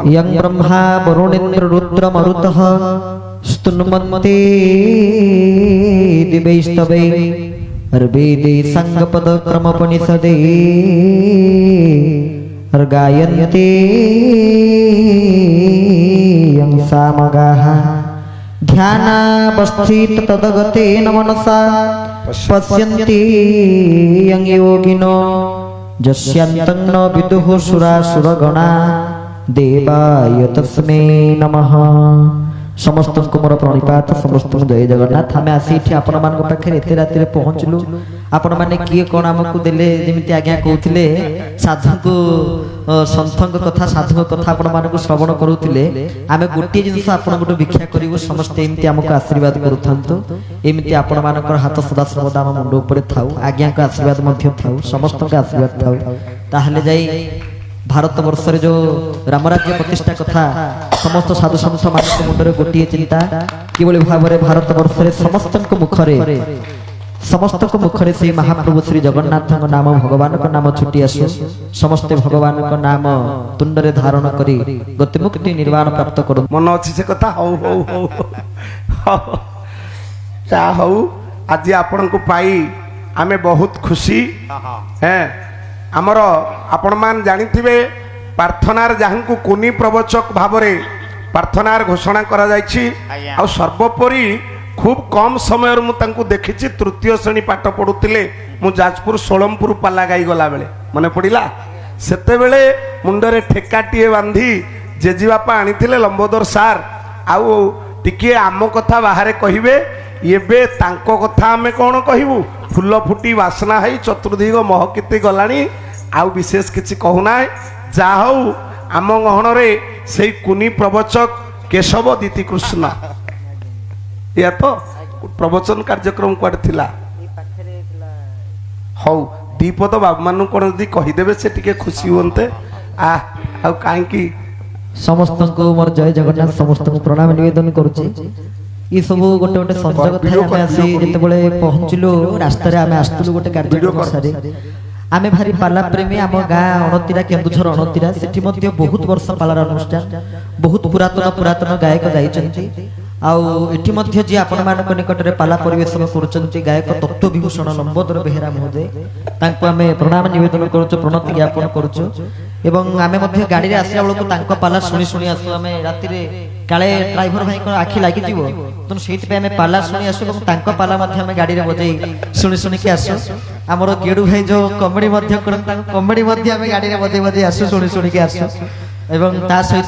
यं ब्रह्मा वरुणेन्द्र रुद्र मरुतः स्तुन्वन्ते दिवैस्तवे अर्वेदे संगपद क्रमपनिषदे अर्गायन्ते यं सामगाः ध्यानावस्थित तदगतेन मनसा पश्यन्ति यं योगिनो यस्यान्तं न विदुः सुरासुरगणा देवाय तस्मै नमः। समस्त को मोर प्रणिपात समस्त जय जगन्नाथ। आम आसी आपण मान पाखे एत राति पहुँचलु आपण मैंने किए कौन आमको देले जमी आज्ञा कहते साधु को सन्थ कथा साधु कथा आपण मान श्रवण करुले आम गोटे जिनस आपण गोटे भिक्षा करूँ समस्ते एमती आमको आशीर्वाद करूँ एमती आपण मान हाथ सदा सर्वदा आम मुंड उपर थाऊ आज्ञा का आशीर्वाद थाऊ समस्त आशीर्वाद थाऊ ताहले जाई भारत वर्ष जो रामराज्य प्रतिष्ठा कथा समस्त साधु सन्थ मान मुंडे गोटे चिंता किभली भाव में भारत वर्ष समस्त मुखरे से महाप्रभु श्री जगन्नाथ नाम भगवान का नाम छुटी आसु समस्ते भगवान का नाम तुंडरे धारण करी गति मुक्ति निर्वाण प्राप्त करू। मन अच्छी से कथा हौ हौ हौ चा हौ आज आपण को पाई आमे बहुत खुशी हैं। आमर आपण मान जानिथिबे प्रार्थनार जहाँ को कुनी प्रवचक भाव में प्रार्थनार घोषणा करा जायछि आ सर्वोपरि खूब कम समय मुझे देखी तृतीय श्रेणी पाठ पढ़ुले मु जाजपुर सोलमपुर पाला गाई गला बेले मन पड़ा सेते बेले मुंडरे ठेकाटीए बांधी जेजीबापा आनी लंबोदर सार आउ टिके आम कथा बाहर कहिबे एबे तांको कथा आमे कौन कहबू फुल फुटी बासना है चतुर्दिग महकिति गलानी आउ विशेष किछि कहूना जा हौ आम गहणरे से कुनी प्रवचक केशव दीति कृष्ण या तो प्रवचन कार्यक्रम कुआडे थिला हौ दीपद बाबू मान कौन यदि कहीदेवे से टिके खुशी होते आ कहीं समस्त को मोर जय जगन्नाथ समस्त को प्रणाम निवेदन करुचे। ये सब गोटे गोटे संजोग थाए आसी जितेबले पहुँचलु रास्तार आम आसलु गोटे कार्यक्रम सारी आमे भारी पाला प्रेमी आम गाँ अणतीरा केन्दुझर अणतीरा सेठी मध्य बहुत वर्ष पालार अनुष्ठान बहुत पुरातन पुरातन गायक गाई आठी मध्य जी आपण मान निकट में पाला परिवेशन कर गायक तत्व विभूषण लंबोदर बेहेरा महोदय तांको आमे प्रणाम निवेदन करुचु प्रणति ज्ञापन करुचु एवं आमे मध्य गाड़ी रे आसिया बेलू पाला शुणी शुणी आसु आमे राति रे काले ड्राइवर भाई को आखि लागी जीवो तो सेठी पे आमे पाला शुणी आसु एवं तांको पाला मध्य आमे गाड़ी रे बजई शुणी शुणी के आसु हमरो गेडू भाई जो कॉमेडी मध्य करन तांको कॉमेडी मध्य आमे गाड़ी रे बजई बजई आसु शुणी शुणी के आसु एवं ता सहित